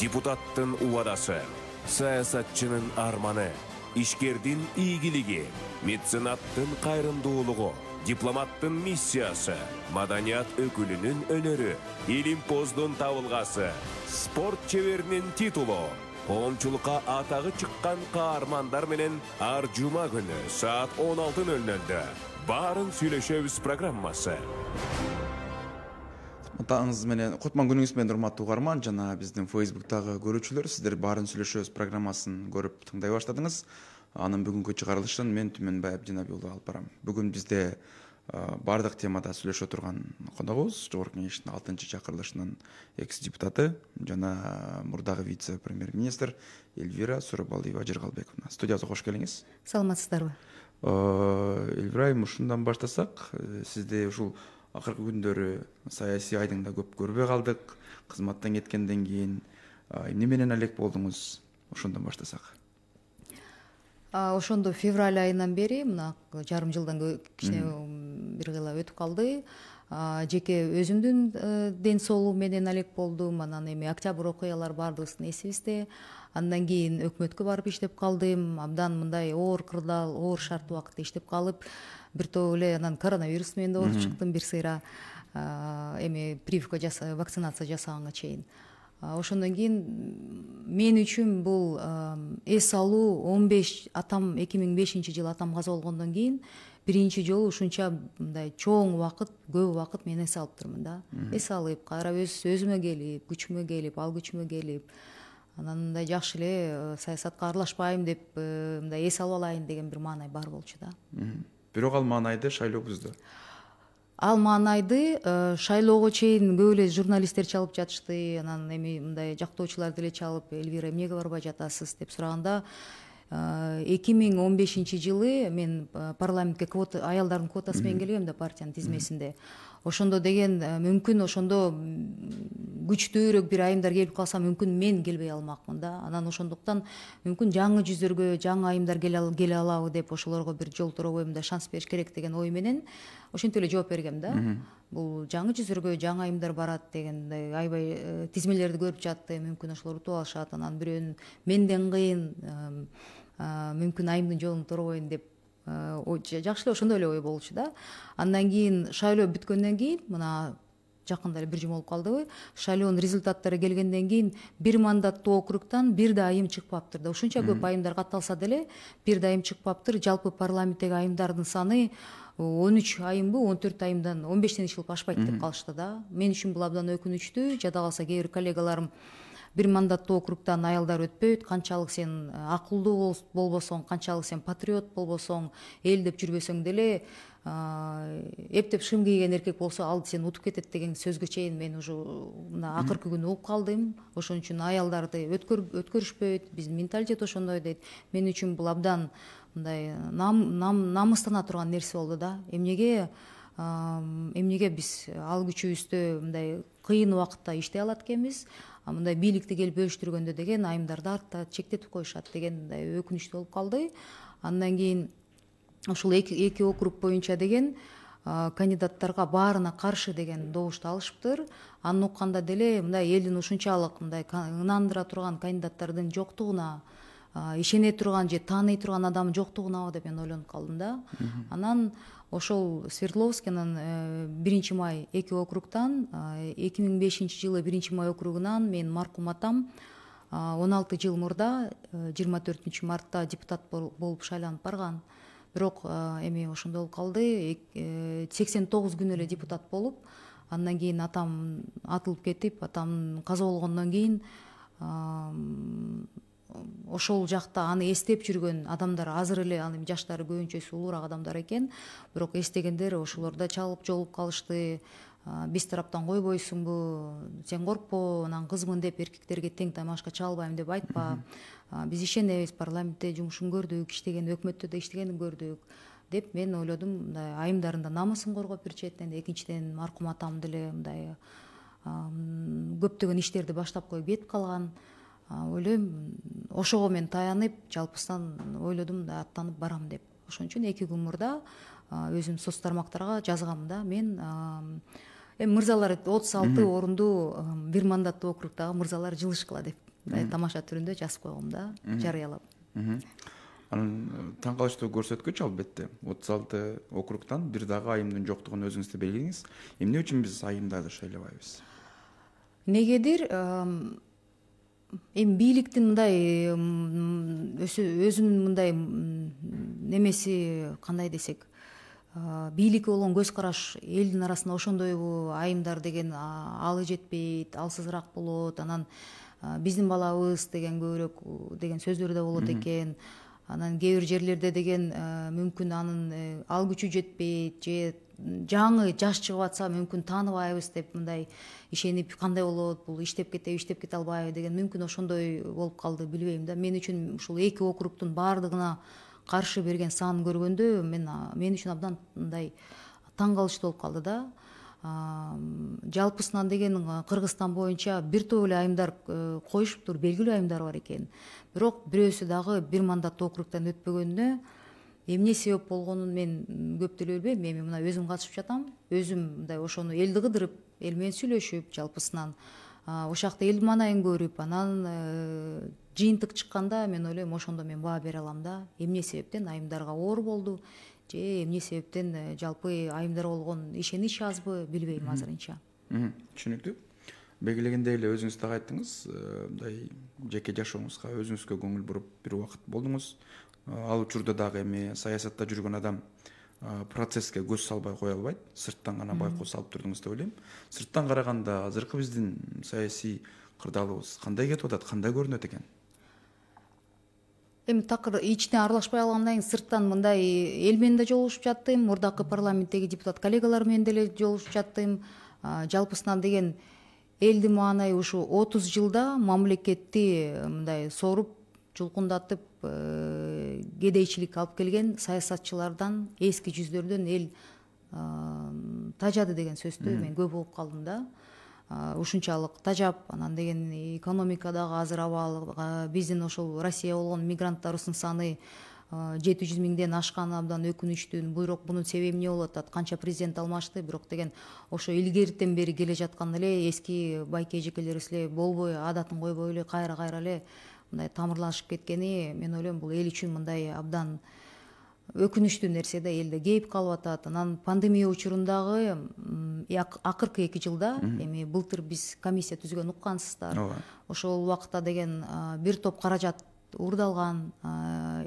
депутаттын убадасы, саясатчынын арманы, ишкердин ийгилиги, меценаттын кайрымдуулугу, дипломаттын миссиясы, маданият өкүлүнүн өнөрү, илимпоздун табылгасы, спорт чеберинин титулу, коомчулукка атагы чыккан каармандар менен ар жума күнү саат 16:00 баарын сүйлөшөбүз программасы. Атаңыз менен Кутман күнүңүз менен урматтуу угарман жана биздин Facebook'тагы көрүүчүлөр, сиздер баарын сүйлөшөбүз программасын көрүп тыңдай баштадыңыз. Анын бүгүнкү чыгарылышын мен Түмөнбай Абдинабий уулу алып барам. Бүгүн бизде бардык темада сүйлөшө турган коногубуз Жогорку Кеңештин 6-чакырылышынын экс-депутаты жана мурдагы вице-премьер-министр Эльвира Сурабалиева Жыргалбековна. Студиябызга кош келиңиз. Саламатсыздарбы? Эльвира, ушундан баштасак, сизди ушул акыркы күндөрү саясий айдыңда көп көрбөй калдык. Кызматтан кеткенден кийин эмне менен алек болдуңуз? Ошондон баштасак. Ошондо февраль айынан бери, мына жарым жылдан кичине бир кыйла өтүп калды. Жеке өзүмдүн ден соолугум менен алек болдум. Анан эми октябрь окуялар бардыгыбыздын эсибизде. Андан кийин өкмөткө барып иштеп калдым. Абдан мындай оор кырдаал, оор шарттуу убакытта иштеп калып, бир топ эле анан коронавирус менен да ооруп чыктым бир сыйра. Эми прививка вакцинация жасаганга чейин. Ошондон кийин мен үчүн бул эс алуу 15 атам 2005-жылы атам каза болгондон кийин биринчи жолу ушунча мындай чоң убакыт, көп убакыт мен эс алып турмун да. Эс алып, кайра өзүмө келип, күчүмө келип, ал күчүмө келип, анан мындай жакшы эле саясатка аралашпайм деп мындай эс алып алайын деген бир маанай бар болчу да. Бирок ал маанайды шайлоо бузду. Ал маанайды шайлоого чейин көп эле журналисттер чалып жатышты. Анан эми мындай жактоочулар деле чалып, Эльвира эмнеге барбай жатасыз деп сураганда, 2015-жылы мен парламентке аялдардын квотасы менен келгем да, партиянын тизмесинде. Ошондо деген мүмкүн ошондо күчтүүрөөк бир айымдар келип калса, мүмкүн мен келбей алмакмын да. Анан ошондуктан мүмкүн жаңы жүздөргө, жаңы айымдар келе алабы деп ошолорго бир жолторобой мындай шанс бериш керек деген ой менен ошентип эле жооп бергем да. Бул жаңы жүздөргө жаңы айымдар барат дегенде аябай тизмелерди көрүп жатты. Мүмкүн ошолор утуп алышат. Анан бирөөнүн менден кыйын мүмкүн айымдын жолун торобойн деп жакшы эле ошондой эле ой болчу да. Андан кийин шайлоо бүткөндөн кийин, мына жакында эле бир жума болуп калдыбы, шайлоонун результаттары келгенден кийин бир мандаттуу округтан бир да айым чыкпаптыр да. Ушунча көп айымдар катталса деле бир да айым чыкпаптыр. Жалпы парламенттеги айымдардын саны 13 айымбы, 14 айымдан 15-тен иш кылып ашпайт деп калышты да. Мен үчүн бул абдан өкүнүчтүү. Жада калса кээ бир коллегаларым бир мандаттуу округтан аялдар өтпөйт, канчалык сен акылдуу болбосоң, канчалык сен патриот болбосоң, эл деп жүрбөсөң деле, эптеп шым кийген эркек болсо ал сени утуп кетет деген сөзгө чейин мен уже мына акыркы күнү угуп калдым. Ошон үчүн аялдарды өткөрүшпөйт, биздин менталитет ошондой дейт. Мен үчүн бул абдан мындай намыстана турган нерсе болду да. Эмнеге биз ал күчүбүздө мындай кыйын убакытта иштей алат экенбиз, мындай бийликти келип бөлүштүргөндө деген айымдарды артта чектетип коюшат деген мындай өкүнүчтүү болуп калды. Андан кийин ушул эки округ боюнча деген кандидаттарга баарына каршы деген добушту алышыптыр. Аны укканда деле мындай элдин ушунчалык мындай ынандыра турган кандидаттардын жоктугуна, ишене турган же тааный турган адам жоктугунабы деп мен ойлонуп калдым да. Анан ошол Свердловск, анан 1-май эки округтан, 2005-жылы 1-май округунан мен маркум атам 16 жыл мурда 24-мартта депутат болуп шайланып барган. Бирок эми ошондой болуп калды. 89 күн эле депутат болуп, андан кийин атам атылып кетип, атам каза болгондон кийин ошол жакта аны эстеп жүргөн адамдар азыр эле, аны жаштары көбүнчөсү улуураак адамдар экен. Бирок эстегендер ошолор да чалып жолуп калышты. Биз тараптан койбойсуңбу, сен коркпо, анан кызмын деп эркектерге тең тамашка чалбайм деп айтпа. Биз ишенебиз, парламентте жумушун көрдүк, иштеген, өкмөттө да иштегенин көрдүк деп мен ойлодум. Мындай айымдардын да намысын коргоп бир четинен, экинчиден маркум атам деле мындай көптөгөн иштерди баштап коюп кетип калган. Ойлойм, ошого мен таянып, жалпысынан ойлодум да аттанып барам деп. Ошон үчүн 2 күн мурда өзүм соц тармактарга жазгам да. Мен мырзалар 36 орунду бир мандаттуу округдагы мырзалар жылышкыла деп тамаша түрүндө жазып койгом да, жарыялап. Анын таң калыштуу көрсөткүч албетте 36 округтан бир дагы айымдын жоктугун өзүңүз да белгилеңиз. Эмне үчүн биз айымдарды шайлабайбыз? Негедир эми бийликтин мындай өзүнүн мындай немеси кандай десек, бийликке болгон көз караш элдин арасында ошондойбу, айымдар деген алы жетпейт, алсызыраак болот, анан биздин балабыз деген көбүрөөк деген сөздөр да болот экен. Анан кээ бир жерлерде деген мүмкүн анын ал күчү жетпейт, же жаңы жаш чыгып атса мүмкүн тааныбайбыз деп мындай ишенип, кандай болот бул, иштеп кете албайбы деген мүмкүн ошондой болуп калды, билбейм да. Мен үчүн ушул эки округтун баардыгына каршы берген сан көргөндө мен үчүн абдан мындай таң калыштуу болуп калды да. Жалпысынан деген Кыргызстан боюнча бир топ эле айымдар коюшуптур, белгилүү айымдар бар экен. Бирок бирөөсү дагы бир мандаттуу округтан өтпөгөнүнө эмне себеп болгонун мен көп деле билбейм. Эми мына өзүм катышып жатам, өзүм мындай ошону элди кыдырып, эл менен сүйлөшүп, жалпысынан ошол жакта элдин маанайын көрүп, анан жыйынтык чыкканда мен ойлойм ошондо мен баа бере алам да. Эмне себептен айымдарга оор болду, же эмне себептен жалпы айымдарга болгон ишенич азбы, билбейм азырынча. Түшүнүктүү. Белгилегендей эле өзүңүз дагы айттыңыз, мындай жеке жашооңузга өзүңүзгө көңүл буруп бир убакыт болдуңуз. Ал учурда дагы эми саясатта жүргөн адам процесске көз салбай кое албайт, сырттан гана байкоо салып турдуңуз деп ойлойм. Сырттан караганда азыркы биздин саясий кырдаалыбыз кандай кетип атат, кандай көрүнөт экен? Эми такыр ичине аралашпай алгандан кийин сырттан мындай эл менен да жолугушуп жаттым, мурдакы парламенттеги депутат коллегалар менен деле жолугушуп жаттым. Жалпысынан деген элдин маанайы ушу 30 жылда мамлекетти мындай соруп, жулкундатып, кедейчилик алып келген саясатчылардан, эски жүздөрдөн эл тажады деген сөздү мен көп угуп калдым да. Ушунчалык тажап, анан деген экономикадагы азыр абал, биздин ошол Россия болгон мигранттарыбыздын саны 700 миңден ашканы абдан өкүнүчтүү. Бирок бунун себеби эмне болуп атат? Канча президент алмашты, бирок деген ошо илгертен бери келе жаткан эле эски байке эжекелерибиз эле болбой, адатын койбой эле кайра эле мындай тамырлашып кеткени, мен ойлойм бул эл үчүн мындай абдан өкүнүчтүү нерсе да, элде кейип калып атат. Анан пандемия учурундагы акыркы 2 жылда, эми былтыр биз комиссия түзгөн уккансыздар. Ошол убакта деген бир топ каражат уурдалган,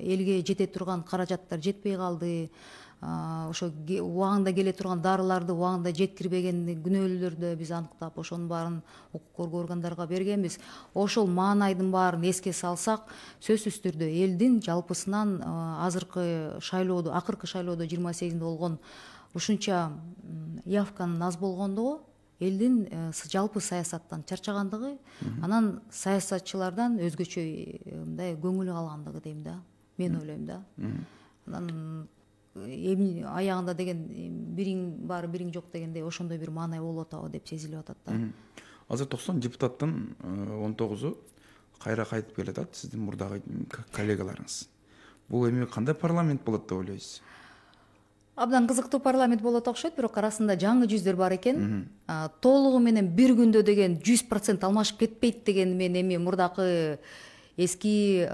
элге жете турган каражаттар жетпей калды. Ошо убагында келе турган дарыларды убагында жеткирбеген күнөөлөрдү биз аныктап, ошонун баарын укук коргоо органдарга бергенбиз. Ошол маанайдын баарын эске салсак, сөзсүз түрдө элдин жалпысынан азыркы шайлоодо, акыркы шайлоодо 28-нде болгон ушунча явканын аз болгондугу, элдин жалпы саясаттан чарчагандыгы, анан саясатчылардан өзгөчө мындай көңүлү калгандыгы дейм да. Мен ойлойм да. Анан эми аягында деген бириң бар, бириң жок дегендей ошондой бир маанай болуп атабы деп сезилип атат да. Азыр 90 депутаттын 19-у кайра кайтып келе атат, сиздин мурдагы коллегаларыңыз. Бул эми кандай парламент болот деп ойлойсуз? Абдан кызыктуу парламент болот окшойт, бирок арасында жаңы жүздөр бар экен. Толугу менен бир күндө деген 100% алмашып кетпейт деген мен эми мурдакы эски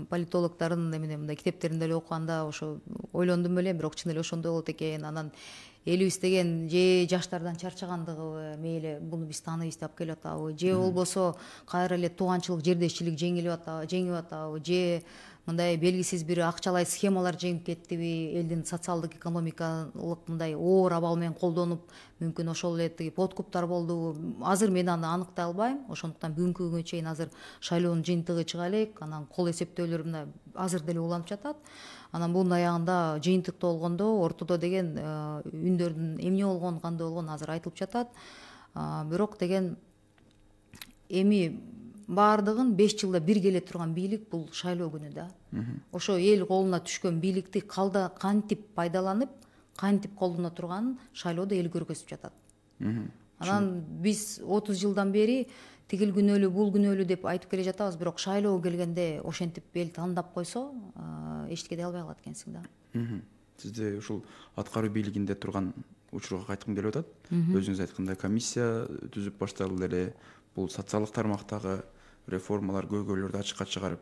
политологдордун мындай китептеринде эле окуганда ошо ойлондум эле, бирок чын эле ошондой болот экен. Анан элибиз деген же жаштардан чарчагандыгыбы, мейли буну биз тааныбыз деп келип атабы, же болбосо кайра эле тууганчылык, жердешчилик жеңип атабы, же мындай белгисиз бир акчалай схемалар жеңип кеттиби, элдин социалдык экономикалык мындай оор абал менен колдонуп, мүмкүн ошол эле тиги подкуптар болдубу. Азыр мен аны аныктай албайм. Ошондуктан бүгүнкү күнгө чейин азыр шайлоонун жыйынтыгы чыга элек, анан кол эсептөөлөр мына азыр деле уланып жатат. Анан бунун аягында жыйынтыкта болгондо ортодо деген үндөрдүн эмне болгон, кандай болгон азыр айтылып жатат. Бирок деген эми баардыгын 5 жылда бир келе турган бийлик бул шайлоо күнү да. Ошо эл колуна түшкөн бийликти кантип пайдаланып, кантип колдоно турганын шайлоодо эл көргөзүп жатат. Анан биз 30 жылдан бери тигил күнөөлүү, бул күнөөлүү деп айтып келе жатабыз, бирок шайлоо келгенде ошентип эл тандап койсо, эчтеке дей албай калат экенсиң да. Сизде ушул аткаруу бийлигинде турган учурга кайткым келип атат. Өзүңүз айткандай комиссия түзүп башталды эле. Бул социалдык тармактагы реформалар көйгөйлөрдү ачыкка чыгарып,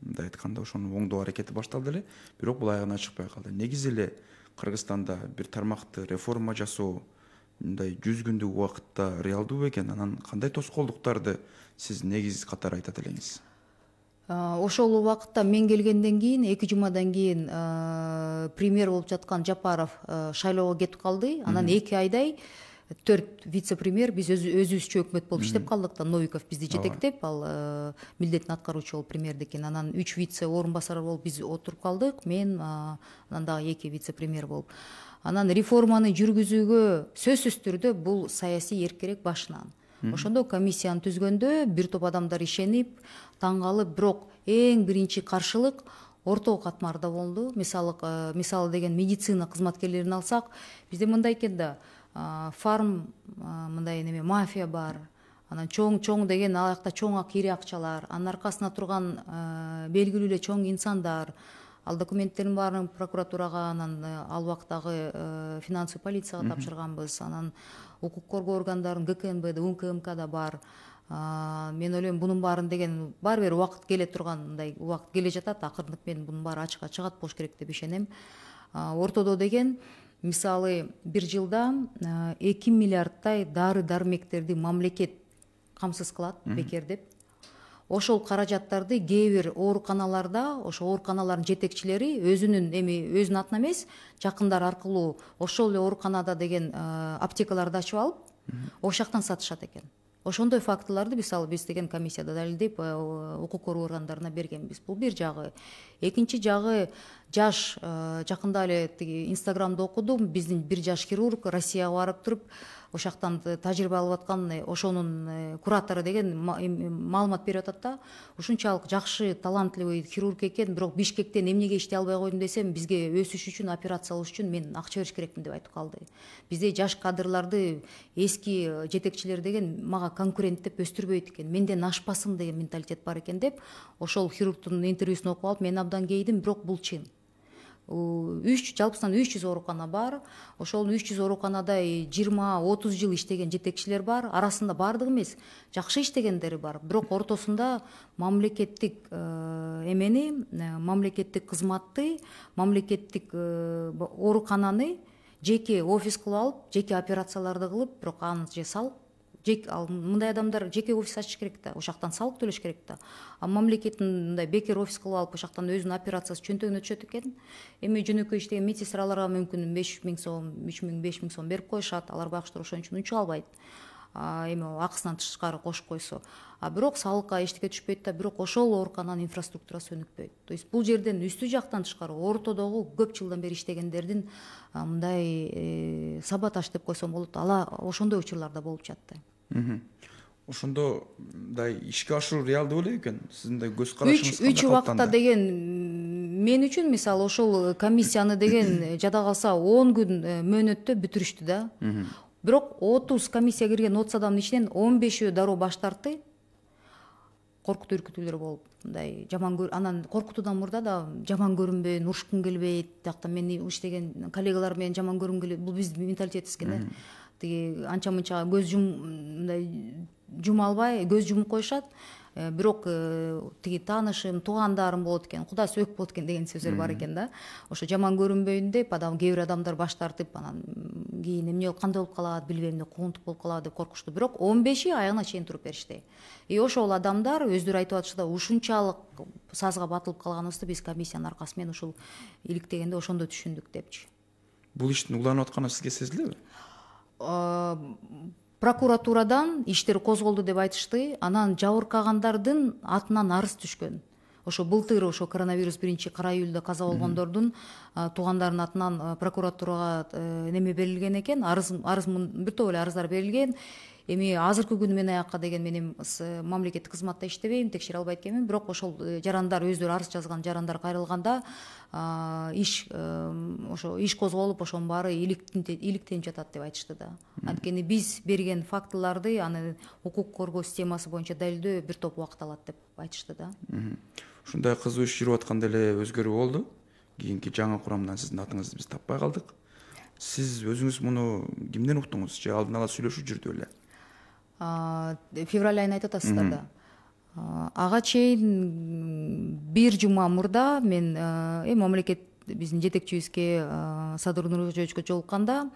мындай айтканда ошону оңдоо аракети башталды эле, бирок бул аягына чыкпай калды. Негизи эле Кыргызстанда бир тармакты реформа жасоо мындай 100 күндүк убакытта реалдуу экен? Анан кандай тоскоолдуктарды сиз негиз катары айтат элеңиз? Ошол убакытта мен келгенден кийин 2 жумадан кийин премьер болуп жаткан Жапаров шайлоого кетип калды. Анан 2 айдай 4 вице-премьер биз өзүбүзчө өкмөт болуп иштеп калдык да. Новиков бизди жетектеп, ал милдетин аткаруучу болуп премьердикин. Анан 3 вице орун басары болуп биз отуруп калдык. Мен анан дагы 2 вице-премьер болуп. Анан реформаны жүргүзүүгө сөзсүз түрдө бул саясий эркерек башынан. Ошондо комиссияны түзгөндө бир топ адамдар ишенип, таң калып, бирок эң биринчи каршылык орто катмарда болду. Мисалы деген медицина кызматкерлерин алсак, бизде мындай экен да, фарм мындай неме мафия бар. Анан чоң деген ал жакта чоң ири акчалар, анын аркасында турган белгилүү эле чоң инсандар. Ал документтердин баарын прокуратурага, анан ал убактагы финансовый полицияга тапшырганбыз. Анан укук коргоо органдарын ГКНБда, УНКМКда бар. Мен ойлойм, бунун баарын деген баары бир убакыт келе турган, мындай убакыт келе жатат, акырындык менен бунун баары ачыкка чыгат болуш керек деп ишенем. Ортодо деген мисалы бир жылда 2 миллиардтай дары дармектерди мамлекет камсыз кылат, бекердеп. Ошол каражаттарды кээ бир ооруканаларда, ошо ооруканалардын жетекчилери өзүнүн атына эмес, жакындары аркылуу ошол эле ооруканада деген аптекаларды ачып алып, ошол жактан сатышат экен. Ошондой фактыларды биз деген комиссияда далилдеп, укук коргоо органдарына бергенбиз. Бул бир жагы. Экинчи жагы, жаш жакында эле Инстаграмда окудум, биздин бир жаш хирург Россияга барып туруп, ошол жактан тажрыйба алып аткан ошонун куратору деген маалымат берип атат да. Ушунчалык жакшы, талантливый хирург экен, бирок Бишкектен эмнеге иштей албай койдум десем, бизге өсүш үчүн, операция алыш үчүн мен акча бериш керекмин деп айтып калды. Бизде жаш кадрларды эски жетекчилер деген мага конкурент деп өстүрбөйт экен, менден ашпасын деген менталитет бар экен деп, ошол хирургдун интервьюсун окуп алып, мен абдан кейдим, бирок бул чын. Жалпысынан 300 оорукана бар. Ошол 300 ооруканада 20-30 жыл иштеген жетекчилер бар. Арасында бардыгы эмес, жакшы иштегендери бар. Бирок ортосунда мамлекеттик мамлекеттик кызматты, мамлекеттик оорукананы жеке офис кылып алып, жеке операцияларды кылып, бирок аны же салык, мындай адамдар жеке офис ачыш керек да, ошол жактан салык төлөш керек да. Мамлекеттин мындай бекер офис кылып алып, ошол жактан өзүнүн операциясы чөнтөгүнө түшөт экен. Эми жөнөкөй иштеген медсестраларга мүмкүн 5.000 сом, 3.000, 5.000 сом берип коюшат. Алар бакчылар ошон үчүн унча албайт. Эми акысынан тышкары кошуп койсо. Бирок салыкка эчтеке түшпөйт да, бирок ошол оорукананын инфраструктурасы өнүкпөйт. То есть бул жерден үстү жактан тышкары ортодогу көп жылдан бери иштегендердин мындай саботаж деп койсом болот. Ошондой учурлар да болуп жатты. Ошондо мындай ишке ашыруу реалдуу эле экен. Сиздин мындай көз карашыңыз кандай? 3 убакта деген мен үчүн мисалы ошол комиссияны деген жада калса 10 күн мөөнөттө бүтүрүштү да. Бирок 30 комиссия кирген 30 адамдын ичинен 15-өө дароо баш тартты. Коркутуу үркүтүүлөр болуп, мындай жаман анан коркутуудан мурда да жаман көрүнбөйүн, урушкум келбейт, тиякта мени иштеген коллегалар менен жаман көрүнгүм келбейт. Бул биздин менталитетибиз экен да. Тиги анча-мынча көз жумалбай, көз жумуп коюшат. Бирок тиги таанышым, туугандарым болот экен, куда сөөк болот экен деген сөздөр бар экен да. Ошо жаман көрүнбөйүн деп, кээ бир адамдар баш тартып, анан кийин эмне кандай болуп калат, билбейм, куугунтук болуп калат деп коркушту. Бирок 15-и аягына чейин туруп беришти. Ошол адамдар өздөрү айтып атышты да, ушунчалык сазга батылып калганыбызды биз комиссиянын аркасы менен ушул иликтегенде ошондо түшүндүк депчи. Бул иштин уланып атканы сизге сезилеби? Прокуратурадан иштер козголду деп айтышты. Анан жабыркагандардын атынан арыз түшкөн. Ошо былтыр ошо коронавирус 1-кара июлда каза болгондордун туугандарынын атынан прокуратурага неме берилген экен. Арыз бир топ эле арыздар берилген. Эми азыркы күнү мен аякка деген мен мамлекеттик кызматта иштебейм, текшере албайт экенмин. Бирок ошол жарандар өздөрү арыз жазган жарандар кайрылганда ошо иш козголуп, ошонун баары иликтенип жатат деп айтышты да. Анткени биз берген фактыларды аны укук коргоо системасы боюнча далилдөө бир топ убакыт алат деп айтышты да. Ушундай кызуу иш жүрүп атканда эле өзгөрүү болду. Кийинки жаңы курамдан сиздин атыңызды биз таппай калдык. Сиз өзүңүз муну кимден уктуңуз же алдын ала сүйлөшүү жүрдү беле? Февраль айында айтып атасыздар да. Ага чейин бир жума мурда мен мамлекет биздин жетекчибизге Садыр Нуркожоевичке жолукканда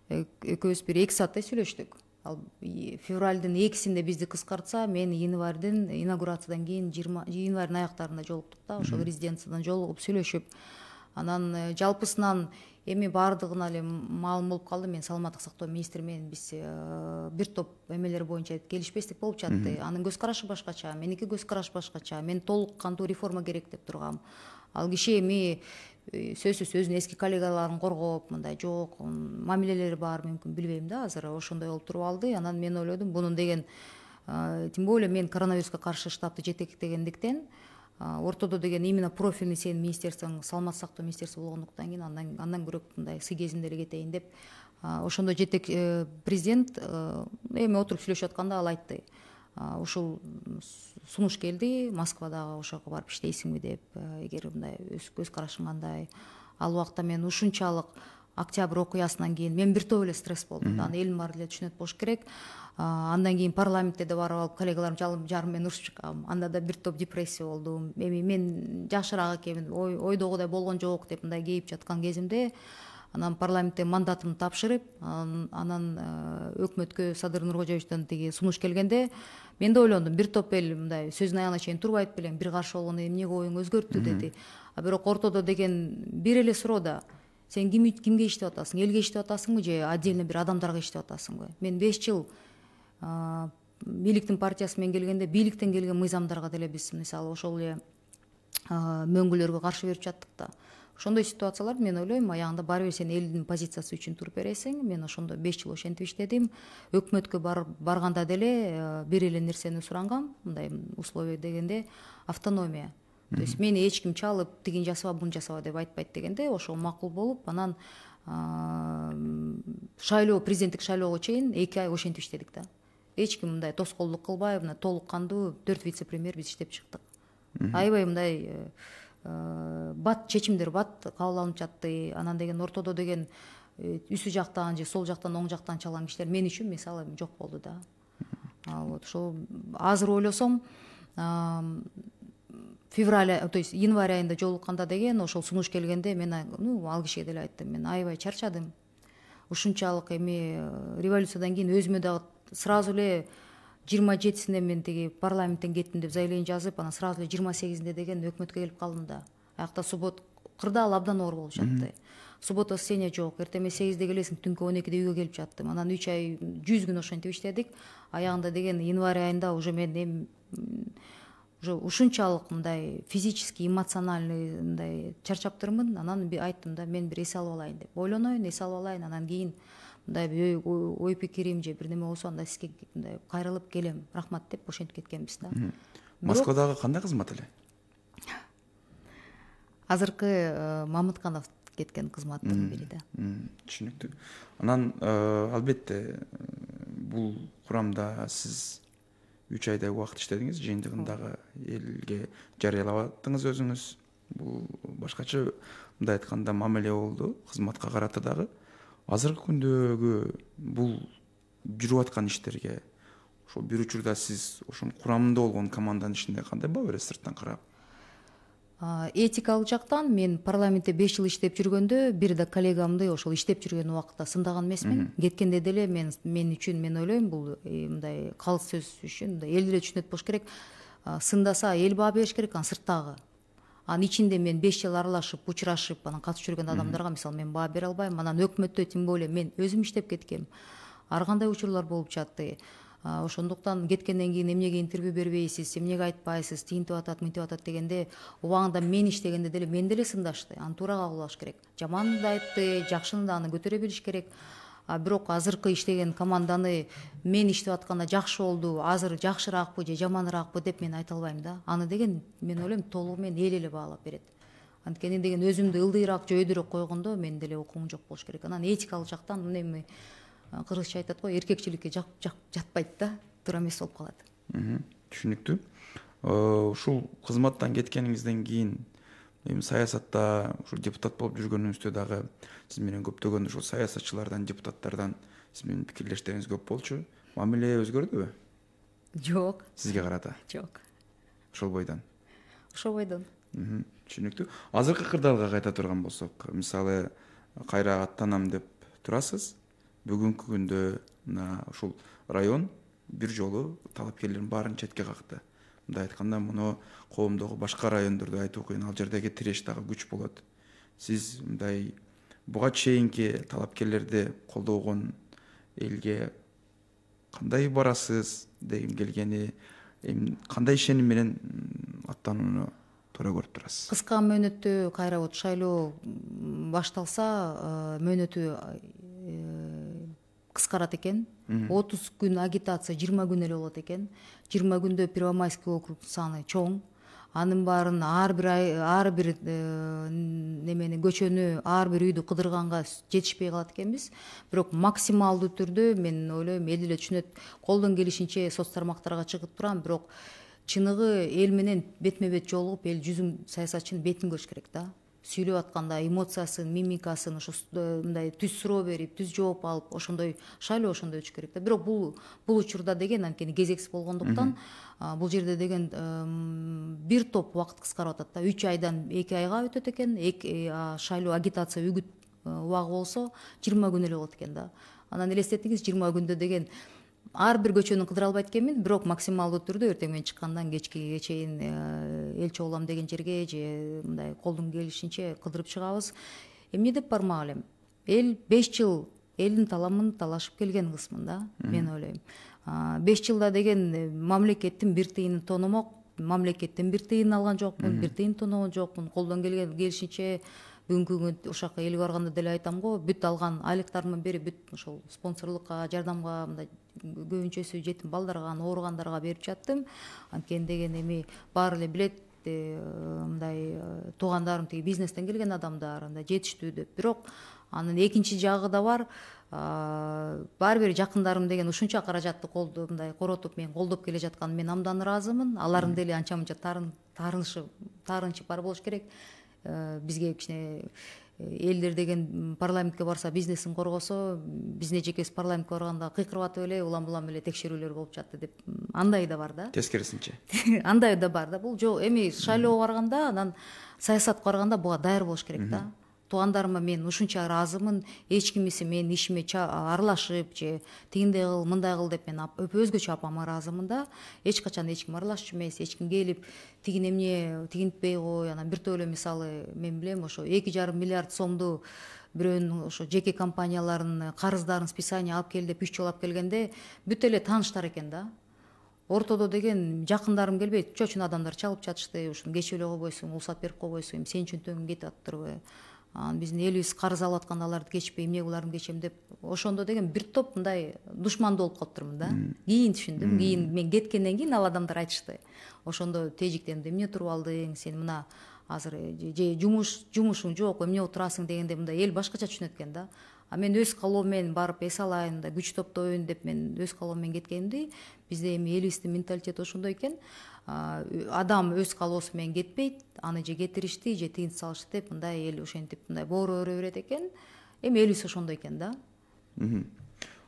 экөөбүз бир 2 сааттай сүйлөштүк. Ал февралдын 2-синде бизди кыскартса, мен январдын инаугурациядан кийин январдын аяктарында жолуктук да, ошол резиденциядан жолугуп сүйлөшүп, анан жалпысынан эми баардыгына эле маалым болуп калды. Мен саламаттык сактоо министри менен биз бир топ эмелер боюнча келишпестик болуп жатты. Анын көз карашы башкача, меники көз караш башкача. Мен толук кандуу реформа керек деп тургам. Ал киши эми сөзсүз өзүнүн эски коллегаларын коргоп, мындай жок, мамилелери бар, мүмкүн билбейм да, азыр ошондой болуп туруп алды. Анан мен ойлодум, бунун деген тем более мен коронавируска каршы штабты жетектегендиктен, ортодо деген именно профильный сенин министерствоң саламаттык сактоо министерство болгондуктан кийин андан көрөк мындай сы кезинде эле кетейин деп, ошондо президент эми отуруп сүйлөшүп атканда ал айтты, ушул сунуш келди, Москвадагы ошого барып иштейсиңби деп, эгер мындай көз карашың кандай. Ал убакта мен ушунчалык октябрь окуясынан кийин мен бир топ эле стресс болдум. Аны элдин баары эле түшүнөт болуш керек. Андан кийин парламентте да барып алып коллегаларым жарым менен урушуп чыккам. Анда да бир топ депрессия болдум. Эми мен жакшыраак экенмин, ойдогудай болгон жок деп мындай кейип жаткан кезимде, анан парламентте мандатымды тапшырып, анан өкмөткө Садыр Нуркожоевичтен тиги сунуш келгенде, мен да ойлондум, бир топ эл мындай сөзүнүн аягына чейин турбайт белең, бир каршы болгондо эмне оюң өзгөрттү деди. Бирок ортодо деген бир эле суроо да, сен кимге иштеп атасың, элге иштеп атасыңбы же отдельно бир адамдарга иштеп атасыңбы? Мен 5 жыл бийликтин партиясы менен келгенде, бийликтен келген мыйзамдарга деле биз мисалы ошол эле мөңгүлөргө каршы берип жаттык да. Ошондой ситуациялар мен ойлойм, аягында баары бир сен элдин позициясы үчүн туруп бересиң. Мен ошондо 5 жыл ошентип иштедим. Өкмөткө барганда деле бир эле нерсени сурангам, мындай условия дегенде автономия. То есть мени эч ким чалып, тигин жасаба, буну жасаба деп айтпайт дегенде, ошол макул болуп, анан шайлоо, президенттик шайлоого чейин 2 ай ошентип иштедик да. Эч ким мындай тоскоолдук кылбай, мына толук кандуу 4 вице-премьер биз иштеп чыктык. Аябай мындай бат чечимдер кабыл алынып жатты. Анан деген ортодо деген үсү жактан же сол жактан, оң жактан чалган кишилер мен үчүн мисалы жок болду да. Вот ошол азыр ойлосом, февраль, то есть январь айында жолукканда деген ошол сунуш келгенде мен ал кишиге деле айттым, мен аябай чарчадым. Ушунчалык эми революциядан кийин өзүмө дагы сразу эле 27-синде мен тиги парламенттен кеттим деп заявление жазып, анан сразу эле 28-синде деген өкмөткө келип калдым да. Аякта суббот кырдаал абдан оор болуп жатты. Суббота сене жок, эртеме 8-де келесиң, түнкү 12-де үйгө келип жаттым. Анан 3 ай 100 күн ошентип иштедик. Аягында деген январь айында уже мен уже ушунчалык мындай физически, эмоциональный мындай чарчаптырмын. Анан айттым да, мен бир эс алып алайын деп. Ойлоноюн, эс алып алайын, анан кийин мындай ой пикирим же бир неме болсо анда сизге мындай кайрылып келем. Рахмат деп ошентип кеткенбиз да. Москвадагы кандай кызмат эле? Азыркы Мамытканов кеткен кызматтын бири да. Түшүнүктүү. Анан албетте бул курамда сиз 3 айдай убакыт иштедиңиз, жыйынтыгындагы элге жарыялабадыңыз өзүңүз. Бул башкача мындай айтканда мамиле болду, кызматка карата дагы. Азыркы күндөгү бул жүрүп аткан иштерге ошол бир учурда сиз ошонун курамында болгон команданын ишине кандай баа бересиз сырттан карап? Этикалык жактан мен парламентте 5 жыл иштеп жүргөндө бир да коллегамды ошол иштеп жүргөн убакта сындаган эмесмин. Кеткенде деле мен үчүн мен ойлойм, бул мындай калыс сөз үчүн эл деле түшүнөт болуш керек. Сындаса эл баа бериш керек, анан сырттагы. Анын ичинде мен 5 жыл аралашып, учурашып, анан катышып жүргөн адамдарга мисалы мен баа бере албайм. Анан өкмөттө тем более мен өзүм иштеп кеткем. Ар кандай учурлар болуп жатты. Ошондуктан кеткенден кийин эмнеге интервью бербейсиз, эмнеге айтпайсыз, тинтип атат, мынтип атат дегенде, убагында мен иштегенде деле мен деле сындашты. Аны туура кабыл алыш керек. Жаманды да айтты, жакшыны да аны көтөрө билиш керек. Бирок азыркы иштеген команданы мен иштеп атканда жакшы болду, азыр жакшыраакпы же жаманыраакпы деп мен айта албайм да. Аны деген мен ойлойм толугу менен эл эле баалап берет. Анткени деген өзүмдү ылдыйраак же өйдөрөөк койгондо мен деле укугум жок болуш керек. Анан этикалык жактан эми кыргызча айтат го, эркекчиликке жатпайт да, туура эмес болуп калат. Түшүнүктүү. Ушул кызматтан кеткениңизден кийин эми саясатта ушул депутат болуп жүргөнүңүздө дагы сиз менен көптөгөн ушул саясатчылардан, депутаттардан сиз менен пикирлештериңиз көп болчу. Мамиле өзгөрдүбү? Жок. Сизге карата? Жок. ошол бойдон. ошол бойдон. Түшүнүктүү. Азыркы кырдаалга кайта турган болсок, мисалы кайра аттанам деп турасыз. Бүгүнкү күндө мына ушул район бир жолу талапкерлердин баарын четке какты. Мындай айтканда, муну коомдогу башка райондордо айтуу кыйын, ал жердеги тиреш дагы күч болот. Сиз мындай буга чейинки талапкерлерди колдогон элге кандай барасыз дегим келгени, кандай ишеним менен аттанууну туура көрүп турасыз? Кыска мөөнөттө кайра вот шайлоо башталса, мөөнөтү кыскарат экен. 30 күн агитация 20 күн эле болот экен. 20 күндө Первомайский округдун саны чоң. Анын баарын ар бир немени көчөнү, ар бир үйдү кыдырганга жетишпей калат экенбиз. Бирок максималдуу түрдө мен ойлойм, эл эле түшүнөт, колдон келишинче соц тармактарга чыгып турам, бирок чыныгы эл менен бетме бет жолугуп, эл жүзүн саясатчынын бетин көрүш керек да. Сүйлөп атканда эмоциясын, мимикасын, ошо мындай түз суроо берип, түз жооп алып, ошондой шайлоо ошондой өтүш керек да. Бирок бул учурда деген анткени кезексиз болгондуктан, бул жерде деген бир топ убакыт кыскарып атат да. 3 айдан 2 айга өтөт экен. Шайлоо агитация үгүт убагы болсо 20 күн эле болот экен да. Анан элестетиңиз, 20 күндө деген ар бир көчөнү кыдыра албайт экенмин, бирок максималдуу түрдө эртең менен чыккандан кечкиге чейин эл чогулам деген жерге же мындай колдон келишинче кыдырып чыгабыз. Эмне деп бармак элем? Эл 5 жыл элдин таламын талашып келген кысмын да, мен ойлойм. 5 жылда деген мамлекеттин бир тыйынын тономок, мамлекеттен бир тыйын алган жокмун, бир тыйын тоногон жокмун. Колдон келишинче бүгүнкү күндө ошол жака элге барганда деле айтам го, бүт алган айлыктарымын берип, бүт ошол спонсорлукка, жардамга, мындай көбүнчөсү жетим балдарга, ооругандарга берип жаттым. Анткени деген эми баары эле билет, мындай туугандарым тиги бизнестен келген адамдар андай жетиштүү деп. Бирок анын экинчи жагы да бар. Баары бир жакындарым деген ушунча каражатты мындай коротуп, мен колдоп келе жаткан, мен абдан ыраазымын. Алардын деле анча мынча таарынчы бар болуш керек. Бизге кичине элдер деген парламентке барса, бизнесин коргосо, биздин эжекебиз парламентке барганда кыйкырып атып эле, улам булам эле текшерүүлөр болуп жатты деп, андай да бар да. Тескерисинче. Андай да бар да. Бул жок, эми шайлоого барганда, анан саясатка барганда буга даяр болуш керек да. Туугандарыма мен ушунча ыраазымын, эч кимиси менин ишиме аралашып же тигиндей кыл, мындай кыл деп мен өзгөчө апама ыраазымын да. Эч качан эч ким аралашчу эмес, эч ким келип тигин эмне, тигинтпей кой. Анан бир топ эле мисалы мен билем, ошо 2,5 миллиард сомду бирөөнүн ошо жеке компанияларынын карыздарын списание алып кел деп 3 жолу алып келгенде бүт эле тааныштар экен да. Ортодо деген жакындарым келбейт, чочун адамдар чалып жатышты, ушуну кечип эле койбойсуң, улсат берип койбойсуң, сен үчүн төңүн кетип атыптырбы? Биздин элибиз карыз алып атканда аларды кечпей, эмне буларын кечем деп, ошондо деген бир топ мындай душман болуп калыптырмын да. Кийин түшүндүм, кийин мен кеткенден кийин ал адамдар айтышты. Ошондо тежиктенди, эмне туруп алдың, сен мына азыр же жумушуң жок, эмне отурасың дегенде мындай эл башкача түшүнөт экен да. Мен өз калоом менен барып эс алайын да, күч топтойн деп мен өз калоом менен кеткенимди. Бизде эми элибиздин менталитети ошондой экен. Адам өз калоосу менен кетпейт, аны же кетиришти, же тыйын салышты деп, мындай эл ошентип мындай боору өрө берет экен. Эми элибиз ошондой экен да.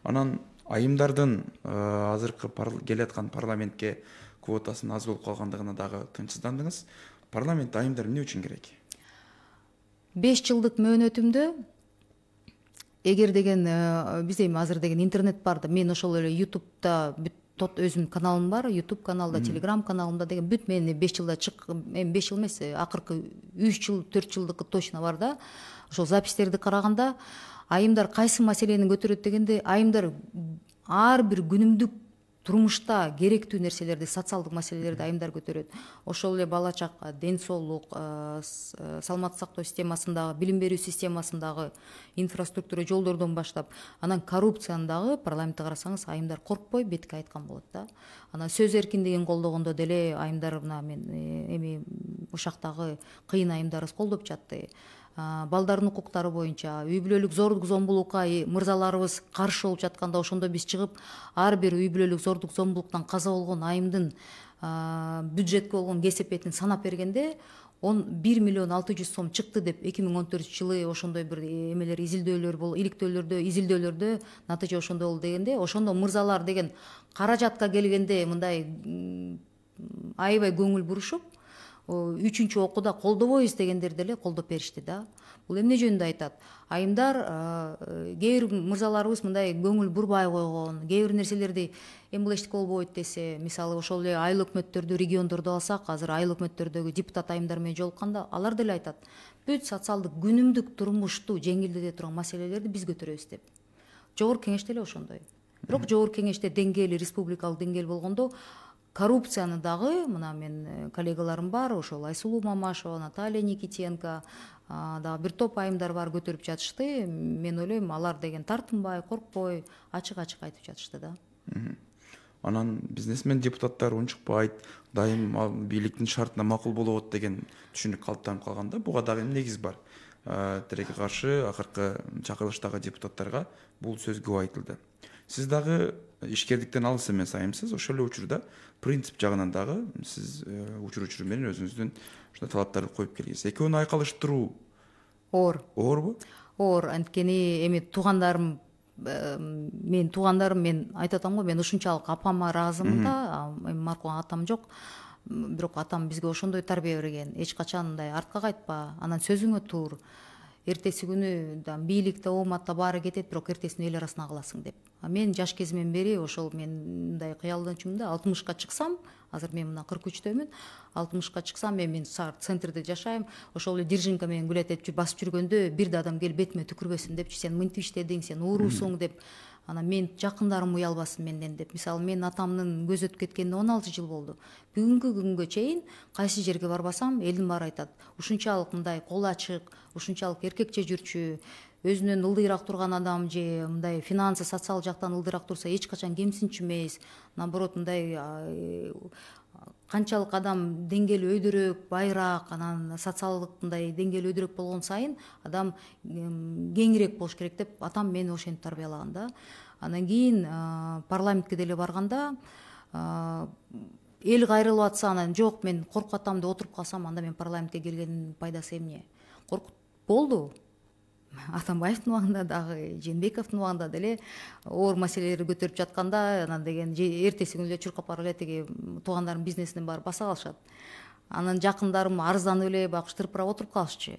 Анан айымдардын азыркы келе аткан парламентке квотасынын аз болуп калгандыгына дагы тынчсыздандыңыз. Парламент айымдар эмне үчүн керек? 5 жылдык мөөнөтүмдө эгер деген бизде эми азыр деген интернет бар да, мен ошол эле YouTube'да бүт өзүмдүн каналым бар, YouTube каналда, Telegram каналымда деген бүт мен 5 жылда эми 5 жыл эмес, акыркы 3 жыл, 4 жылдыкы точно бар да. Ошол запистерди караганда айымдар кайсы маселени көтөрөт дегенде, айымдар ар бир күнүмдүк турмушта керектүү нерселерди, социалдык маселелерди айымдар көтөрөт. Ошол эле бала чака, ден соолук, саламаттык сактоо системасындагы, билим берүү системасындагы инфраструктура, жолдордон баштап, анан коррупцияны дагы парламентте карасаңыз айымдар коркпой бетке айткан болот да. Анан сөз эркиндигин колдогондо деле айымдар мына мен эми ушактагы кыйын айымдарыбыз колдоп жатты. Балдардын укуктары боюнча үй бүлөлүк зордук зомбулукка мырзаларыбыз каршы болуп жатканда, ошондо биз чыгып ар бир үй бүлөлүк зордук зомбулуктан каза болгон айымдын бюджетке болгон кесепетин санап бергенде 1 миллион 600 сом чыкты деп 2014 жылы ошондой бир эмелер изилдөөлөр иликтөөлөрдө, изилдөөлөрдө натыйжа ошондой болду дегенде, ошондо мырзалар деген каражатка келгенде мындай аябай көңүл бурушуп, үчүнчү окууда колдобойбуз дегендер деле колдоп беришти да. Бул эмне жөнүндө айтат? Айымдар кээ бир мырзаларыбыз мындай көңүл бурбай койгон, кээ бир нерселерди эми бул эчтеке болбойт десе, мисалы ошол эле айыл өкмөттөрдү, региондорду алсак, азыр айыл өкмөттөрдөгү депутат айымдар менен жолукканда алар деле айтат, бүт социалдык күнүмдүк турмушту жеңилдете турган маселелерди биз көтөрөбүз деп. Жогорку кеңеш деле ошондой. Бирок жогорку кеңеште деңгээли республикалык деңгээл болгондо коррупцияны дагы мына мен коллегаларым бар, ошол Айсулуу Мамашева, Наталья Никитенко, дагы бир топ айымдар бар көтөрүп жатышты. Мен ойлойм, алар деген тартынбай, коркпой, ачык-ачык айтып жатышты да. Анан бизнесмен депутаттар унчукпайт, дайым бийликтин шартына макул болот деген түшүнүк калыптанып калганда, буга дагы негиз бар. Тилекке каршы акыркы чакырылыштагы депутаттарга бул сөз көп айтылды. Сиз дагы ишкердиктен алыс эмес айымсыз, ошол эле учурда принцип жагынан дагы сиз учур менен өзүңүздүн ушундай талаптарды коюп келгенсиз. Экөөнү айкалыштыруу оорбу? Оор, анткени эми туугандарым, мен айтып атам го, мен ушунчалык апама ыраазымын да, эми маркум атам жок. Бирок атам бизге ошондой тарбия берген. Эч качан мындай артка кайтпа, анан сөзүңө тур. Эртеси күнү бийликте, ооматта баары кетет, бирок эртесин эл арасына кыласың деп. Мен жаш кезимден бери ошол мен мындай кыялданчумун да, 60ка чыксам, азыр мен мына 43-дөмүн, 60ка чыксам, мен центрде жашайм, ошол эле Диржинка менен гүлөтөп басып жүргөндө бир да адам келип бетиме түкүрбөсүн депчи, сен мынтип иштедиң, сен уурусуң деп. Анан мен жакындарым уялбасын менден деп. Мисалы, мен атамдын көзү өтүп кеткенине 16 жыл болду. Бүгүнкү күнгө чейин кайсы жерге барбасам, элдин баары айтат, ушунчалык мындай кол ачык, ушунчалык эркекче жүрчү, өзүнөн ылдыйраак турган адам же мындай финансы, социал жактан ылдыйраак турса эч качан кемсинчү наоборот, мындай канчалык адам деңгээли өйдөрөөк, байыраак, анан социалдык мындай деңгээли өйдөрөөк болгон сайын адам кеңирээк болуш керек деп атам мени ошентип тарбиялаган да. Анан кийин парламентке деле барганда эл кайрылып атса, анан жок, мен коркуп атам деп отуруп калсам, анда мен парламентке келгендин пайдасы эмне? Коркут болду. Атамбаевдин убагында дагы, Жээнбековдун убагында деле оор маселелерди көтөрүп жатканда, анан деген эртеси күнү эле чуркап барып эле тиги туугандарым бизнесинен барып баса калышат. Анан жакындарым арызданып эле баягы тырпырап отуруп калышчу.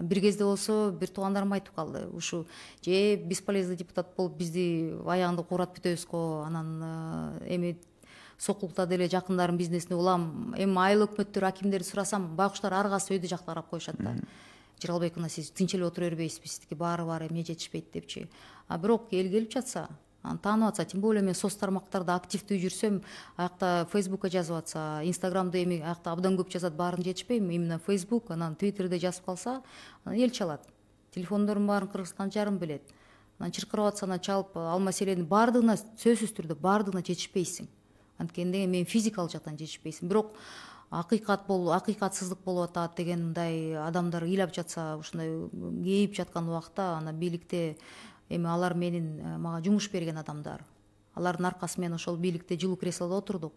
Бир кезде болсо бир туугандарым айтып калды, ушу же бесполезный депутат болуп бизди аягыңды кууратып бүтөбүз го, анан эми сокулукта деле жакындарым бизнесине улам, эми айыл өкмөттөр, акимдерди сурасам, байкуштар ар кайсы өйдө жакта карап коюшат да. Жыралбек мына сиз тынч эле отура бербейсизби, сиздики баары бар, эмне жетишпейт депчи. Бирок эл келип жатса, таанып атса, тем более мен соц тармактарда активдүү жүрсөм, аякта Фейсбукка жазып атса, Инстаграмда эми аякта абдан көп жазат, баарын жетишпейм, именно Фейсбук, анан Твиттерде жазып калса, анан эл чалат. Телефондордун баарын Кыргызстан жарым билет. Анан чыркырап атса, анан чалып ал маселенин баардыгына, сөзсүз түрдө баардыгына жетишпейсиң. Анткени мен физикалык жактан жетишпейсиң. Бирок акыйкатсыздык болуп атат деген мындай адамдар ыйлап жатса, ушундай кейип жаткан убакта, анан бийликте эми алар мага жумуш берген адамдар. Алардын аркасы менен ошол бийликте жылуу креслодо отурдук.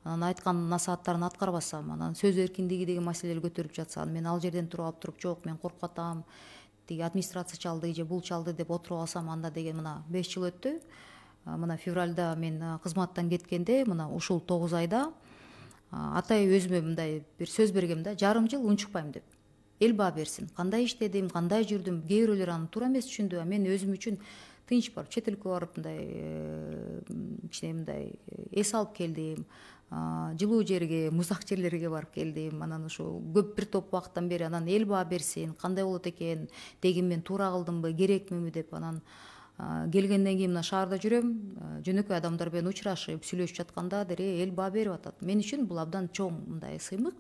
Анан айткан насааттарын аткарбасам, анан сөз эркиндиги деген маселени көтөрүп жатса, мен ал жерден туруп туруп, жок, мен коркуп атам, тиги администрация чалды же бул чалды деп отуруп алсам, анда деген мына 5 жыл өттү. Мына февралда мен кызматтан кеткенде, мына ушул 9 айда атай өзүмө мындай бир сөз бергем да, жарым жыл унчукпайм деп. Эл баа берсин. Кандай иштедим, кандай жүрдүм, кээ бирөөлөр аны туура эмес түшүндү. Мен өзүм үчүн тынч барып, чет элге барып мындай кичине мындай эс алып келдим. Жылуу жерге, музак жерлерге барып келдим. Анан ушу көп бир топ убакыттан бери анан эл баа берсин, кандай болот экен, дегим мен туура кылдымбы, керекмими деп анан келгенден кийин мына шаарда жүрөм, жөнөкөй адамдар менен учурашып, сүйлөшүп жатканда деле эл баа берип атат. Мен үчүн бул абдан чоң мындай сыймык.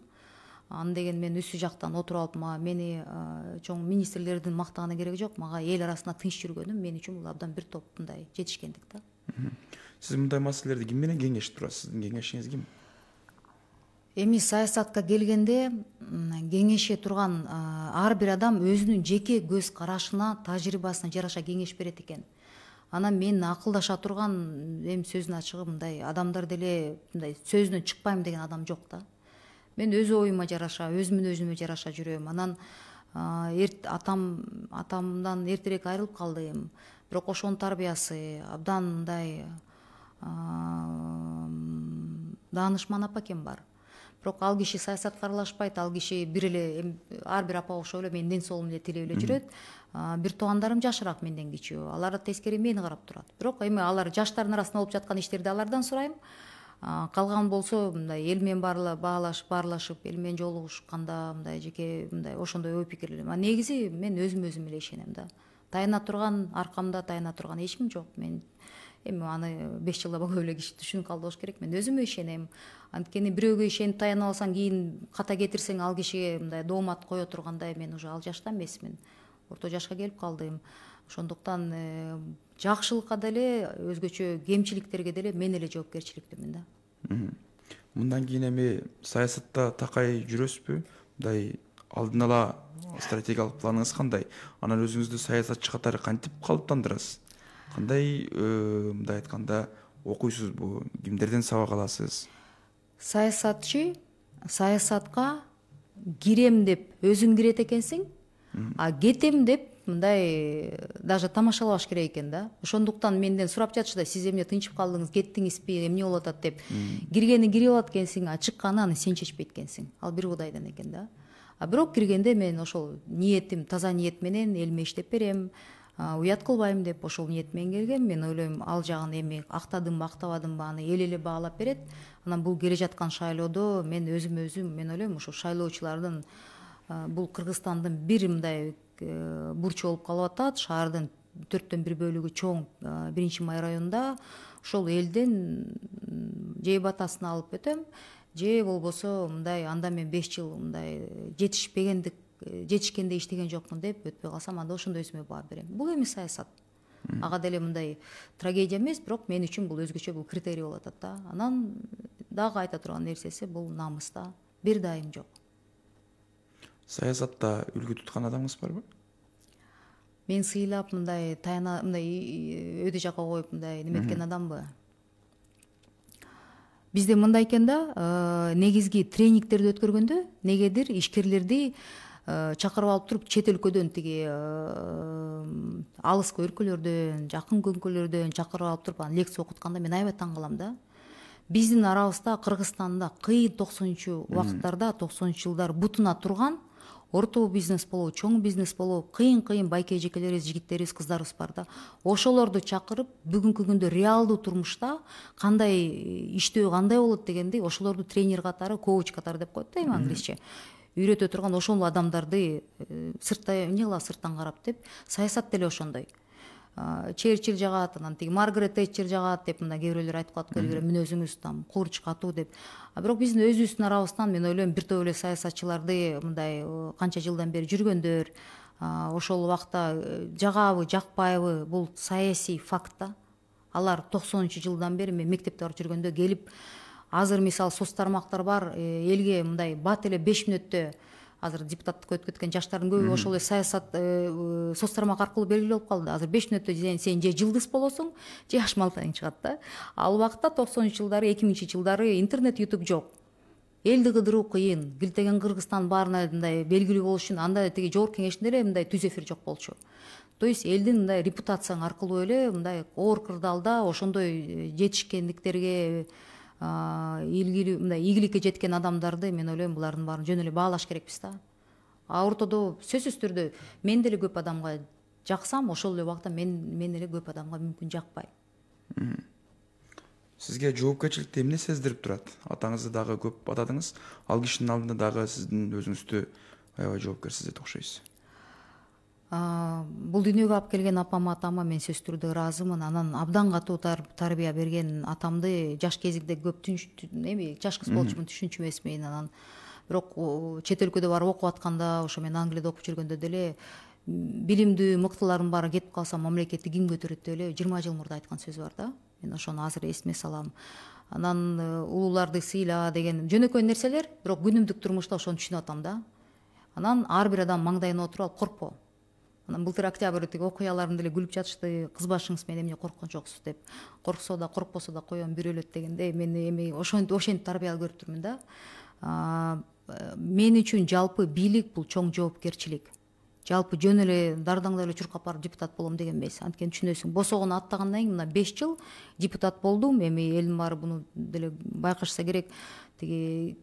Аны деген мен үстү жактан отуруп алып, мени чоң министрлердин мактаганы кереги жок. Мага эл арасында тынч жүргөнүм мен үчүн бул абдан бир топ мындай жетишкендик да. Сиз мындай маселелерди ким менен кеңешип турасыз? Сиздин кеңешиңиз ким? Эми саясатка келгенде кеңеше турган ар бир адам өзүнүн жеке көз карашына, тажрыйбасына жараша кеңеш берет экен. Анан мен акылдаша турган, эми сөздүн ачыгы мындай адамдар деле мындай сөзүнөн чыкпайм деген адам жок да. Мен өз оюма жараша, өзүмдүн өзүмө жараша жүрөм. Анан атамдан эртерээк айрылып калдым. Бирок ошонун тарбиясы абдан мындай даанышман апакем бар. бирок ал киши саясатка аралашпайт, ал киши бир эле ар бир апа окшоп эле менин ден соолугумду эле тилеп эле жүрөт. Бир туугандарым жашыраак менден кичүү, алар тескери мени карап турат. Бирок эми алар жаштардын арасында болуп жаткан иштерди алардан сурайм. Калган болсо мындай эл менен баарлашып, эл менен жолугушканда мындай жеке мындай ошондой ой пикирлер. Негизи мен өзүм эле ишенем да. Таяна турган, аркамда таяна турган эч ким жок. Мен эми аны 5 жылда көп эле киши түшүнүп калды болуш керек. Мен өзүмө ишенем. Анткени бирөөгө ишенип таянып алсаң, кийин ката кетирсең, ал кишиге мындай доомат кое тургандай мен уже ал жашта эмесмин. Орто жашка келип калдым. Ошондуктан жакшылыкка деле, өзгөчө кемчиликтерге деле мен эле жоопкерчиликтимин да. Мындан кийин эми саясатта такай жүрөсүзбү? Мындай алдын ала стратегиялык планыңыз кандай? Анан өзүңүздү саясатчы катары кантип калыптандырасыз? Кандай мындай айтканда окуйсузбу? Кимдерден сабак аласыз? Саясатчы саясатка кирем деп өзүң кирет экенсиң, а кетем деп мындай даже тамашалабаш керек экен да. Ошондуктан менден сурап жатышты, сиз эмне тынчып калдыңыз, кеттиңизби, эмне болуп атат деп. Киргени кирип алат экенсиң, а чыкканы аны сен чечпейт экенсиң. Ал бир Кудайдан экен да. Бирок киргенде мен ошол ниетим, таза ниет менен элиме иштеп берем, уят кылбайм деп ошол ниет менен келгем. Мен ойлойм, ал жагын эми актадымбы, актабадымбы, аны эл эле баалап берет. Анан бул келе жаткан шайлоодо мен мен ойлойм, ошо шайлоочулардын бул Кыргызстандын бир мындай бурчу болуп калып атат. Шаардын 4/1 бөлүгү чоң 1-Май районунда. Ошол элден же батасын алып өтөм, же болбосо мындай анда мен 5 жыл мындай жетишкенде иштеген жокмун деп өтпөй калсам, анда ошондо өзүмө баа берем. Бул эми саясат. Ага деле мындай трагедия эмес, бирок мен үчүн бул өзгөчө, бул критерий болуп атат да. Анан дагы айта турган нерсеси, бул намыста бир дайым жок. Саясатта үлгү туткан адамыңыз барбы? Мен сыйлап мындай өйдө жакка коюп мындай неметкен адамбы? Бизде мындай экен да, негизги тренингтерди өткөргөндө негедир ишкерлерди чакырып алып туруп, чет өлкөдөн, тиги алыскы өлкөлөрдөн, жакын өлкөлөрдөн чакырып алып туруп анан лекция окутканда мен аябай таң калам да. Биздин арабызда, Кыргызстанда кыйын 90-чу убакыттарда, 90-чу жылдар бутуна турган орто бизнес болобу, чоң бизнес болобу, кыйын байке эжекелерибиз, жигиттерибиз, кыздарыбыз бар да. Ошолорду чакырып, бүгүнкү күндө реалдуу турмушта кандай иштөө кандай болот дегенди ошолорду тренер катары, коуч катары деп коет да эми англисче. Үйрөтө турган ошол адамдарды сырттан карап деп, саясат деле ошондой. Черчилль жагат, анан тиги Маргарет Тэтчер жагат деп мына кээ бирөөлөр айтып калат, көргүлө мүнөзүңүз там курч катуу деп. Бирок биздин өзүбүздүн арабыздан мен ойлойм, бир топ эле саясатчыларды мындай канча жылдан бери жүргөндөр, ошол убакта жагабы, жакпайбы, бул саясий факт да. Алар 90-чу жылдан бери мен мектепте барып жүргөндө келип, азыр мисалы соц тармактар бар, элге мындай бат эле 5 мүнөттө, азыр депутаттыкка өтүп кеткен жаштардын көбү ошол эле саясат соц тармак аркылуу белгилүү болуп калды. Азыр 5 мүнөттө сен же жылдыз болосуң, же ашмалтаң чыгат да. Ал убакта 90-чу жылдары, 2000-чи жылдары интернет, YouTube жок. Элди кыдыруу кыйын. Билтеген Кыргызстан баарына мындай белгилүү болуш үчүн анда тиги жогорку кеңештин эле мындай түз эфир жок болчу. То есть элдин мындай репутацияң аркылуу эле мындай оор кырдаалда ошондой жетишкендиктерге, ийгиликке жеткен адамдарды мен ойлойм, булардын баарын жөн эле баалаш керекпиз да. Ортодо сөзсүз түрдө мен деле көп адамга жаксам, ошол эле убакта мен эле көп адамга мүмкүн жакпайм. Сизге жоопкерчиликти эмне сездирип турат? Атаңызды дагы көп атадыңыз, ал кишинин алдында дагы сиздин өзүңүздү аябай жоопкерсиз деп окшойсуз. Бул дүйнөгө алып келген апама, атама мен сөзсүз түрдө ыраазымын. Анан абдан катуу тарбия берген атамды жаш кезигде көп жаш кыз болчумун, түшүнчү эмесмин. Анан бирок чет өлкөдө барып окуп атканда, ошо мен Англияда окуп жүргөндө деле билимдүү мыктылардын баары кетип калса мамлекетти ким көтөрөт деп эле 20 жыл мурда айткан сөз бар да. Мен ошону азыр эсиме салам. Анан улууларды сыйла деген жөнөкөй нерселер, бирок күнүмдүк турмушта ошону түшүнүп атам да. Анан ар бир адам маңдайына отуруп алып коркпо. Анан былтыр октябрь тиги окуяларында эле күлүп жатышты, кыз башыңыз менен эмне корккон жоксуз деп. Корксо да коркпосо да коён бир өлөт дегенде мен эми ошентип тарбия көрүп турмун да. Мен үчүн жалпы бийлик бул чоң жоопкерчилик. Жалпы жөн эле дардаңдап эле чуркап барып депутат болом деген эмес. Анткени түшүнөсүң, босогону аттагандан кийин мына 5 жыл депутат болдум. Эми элдин баары буну деле байкашса керек. Тиги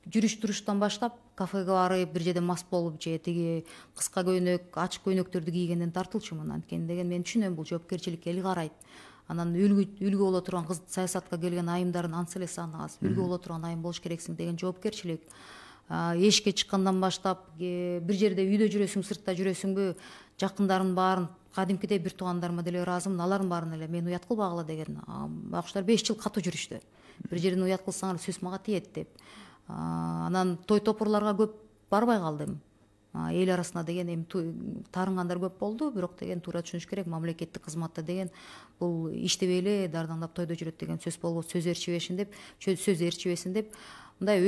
жүрүш туруштан баштап кафеге барып бир жерде мас болуп же тиги кыска көйнөк ачык көйнөктөрдү кийгенден тартылчумун. Анткени деген мен түшүнөм, бул жоопкерчиликке эл карайт. Анан үлгү боло турган кыз саясатка келген айымдардын ансы эле саны аз. Үлгү боло турган айым болуш керексиң деген жоопкерчилик. Эшикке чыккандан баштап бир жерде үйдө жүрөсүң, сыртта жүрөсүңбү, жакындарымдын баарын кадимкидей бир туугандарыма деле ыраазымын, алардын баарын эле мен уят кылбагыла деген. Багыштар 5 жыл катуу жүрүштү. Бир жерден уят кылсаңар сөз мага тиет деп. Анан той топурларга көп барбай калдым. Эл арасына деген эми таарынгандар көп болду, бирок деген туура түшүнүш керек, мамлекеттик кызматта деген бул иштебей эле дардаңдап тойдо жүрөт деген сөз болбойт. Сөз ээрчибесин деп мындай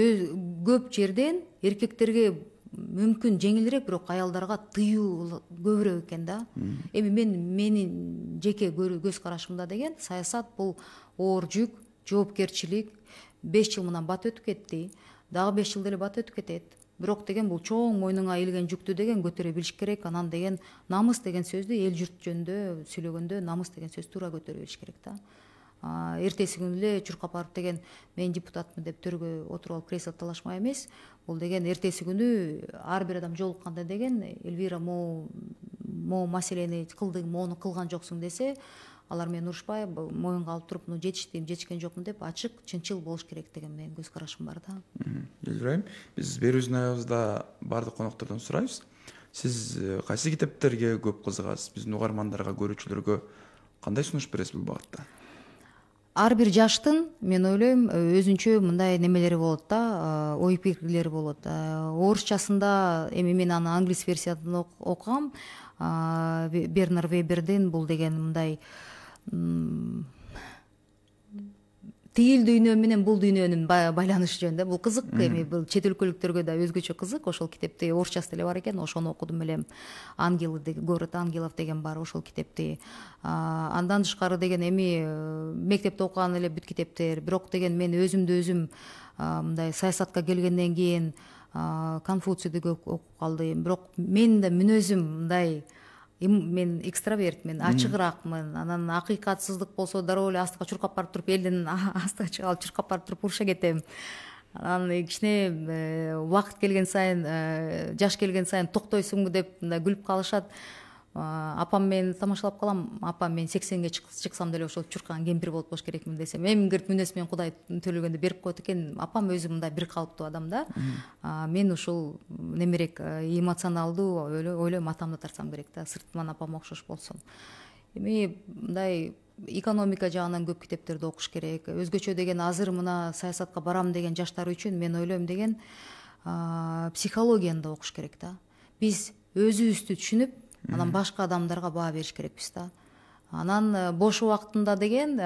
көп жерден эркектерге мүмкүн жеңилирээк, бирок аялдарга тыюу көбүрөөк экен да. Эми менин жеке көз карашымда деген саясат бул оор жүк, жоопкерчилик. 5 жыл мынан бат өтүп кетти, дагы 5 жыл деле бат өтүп кетет. Бирок деген бул чоң мойнуңа илген жүктү деген көтөрө билиш керек. Анан деген намыс деген сөздү эл журт жөнүндө сүйлөгөндө намыс деген сөздү туура көтөрө билиш керек да. Эртеси күнү эле Чуркапаров деген мен депутатмын деп төргө отуруп алып кресло талашмай эмес. Бул деген эртеси күнү ар бир адам жолукканда деген Эльвира могу маселени кылдың, моуну кылган жоксуң десе, алар мени урушпай моюнга алып туруп, муну жетишкен жокмун деп ачык, чынчыл болуш керек деген менин көз карашым бар да. Эльвира, биз берүүбүздүн аябызда бардык коноктордон сурайбыз. Сиз кайсы китептерге көп кызыгасыз? Биздин угармандарга, көрүүчүлөргө кандай сунуш бересиз бул багытта? Ар бир жаштын, мен ойлойм, өзүнчө мындай немелери болот да, ой пикирлери болот. Орусчасында эми мен аны англис версиясын окугам. Бернар Вебердин бул деген мындай тигил дүйнө менен бул дүйнөнүн байланышы жөнүндө. Бул кызык, эми бул чет өлкөлүктөргө да өзгөчө кызык. Ошол китепти орусчасы деле бар экен, ошону окудум элем. Ангелы деген, город ангелов деген бар ошол китепти. Андан тышкары деген эми мектепте окуган эле бүт китептер. Бирок деген мен өзүм мындай саясатка келгенден кийин Конфуцийди көп окуп калдым. Бирок мен да мүнөзүм мындай, мен экстраверт, мен ачыгыраакмын. Анан акыйкатсыздык болсо дароо эле астыга чуркап барып туруп, элдин астыга чыгып чуркап барып туруп уруша кетем. Анан кичине убакыт келген сайын, жаш келген сайын токтойсуңбу деп мындай күлүп калышат. Апам мени тамашалап калам, апам мен 80ге чыксам деле ошол чуркаган кемпир болуп болуш керекмин десем, эмгирт мүнөз менен Кудай төлөгөндө берип коет экен. Апам өзү мындай бир калыптуу адам да. Мен ушул немерек эмоционалдуу ойлойм, атамды тартсам керек да, сыртынан апам окшош болсун. Эми мындай экономика жагынан көп китептерди окуш керек. Өзгөчө деген азыр мына саясатка барам деген жаштар үчүн мен ойлойм деген психологияны да окуш керек да. Биз өзүбүздү түшүнүп, анан башка адамдарга баа бериш керекпиз да. Анан бош убактында деген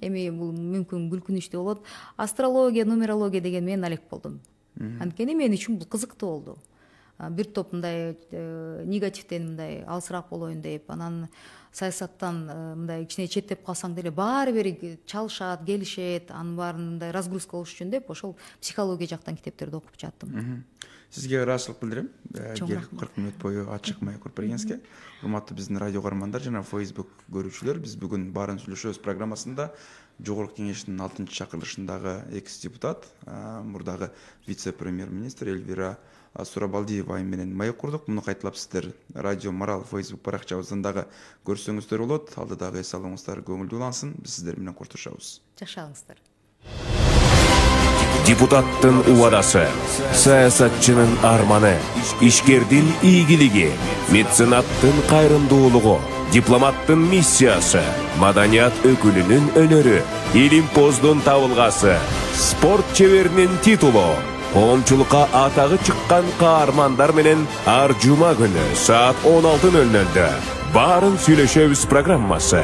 эми бул мүмкүн күлкүнүчтүү болот. Астрология, нумерология деген мен алек болдум. Анткени мен үчүн бул кызыктуу болду. Бир топ мындай негативден мындай алысыраак болоюн деп, анан саясаттан мындай кичине четтеп калсаң деле баары бир чалышат, келишет, анын баарын мындай разгрузка болуш үчүн деп ошол психология жактан китептерди окуп жаттым. Сизге ыраазычылык билдирем. 40 мүнөт бою ачык маек уруп бергениңизге. Урматтуу биздин радио угармандар жана Facebook көрүүчүлөр, биз бүгүн баарын сүйлөшөбүз программасында Жогорку кеңештин 6-чы чакырылышындагы экс-депутат, мурдагы вице-премьер-министр Эльвира Сурабалдиева менен маек курдук. Муну кайталап сиздер Радио Марал Facebook баракчабыздан дагы көрсөңүздөр болот. Алдыдагы эс алууңуздар көңүлдүү улансын. Биз сиздер менен куртушабыз. Жакшы алыңыздар. Депутаттын убадасы, саясатчынын арманы, ишкердин ийгилиги, меценаттын кайрымдуулугу, дипломаттын миссиясы, маданият өкүлүнүн өнөрү, илимпоздун табылгасы, спорт чеберинин титулу, коомчулукка атагы чыккан каармандар менен ар жума күнү саат 16:00 баарын сүйлөшөбүз программасы.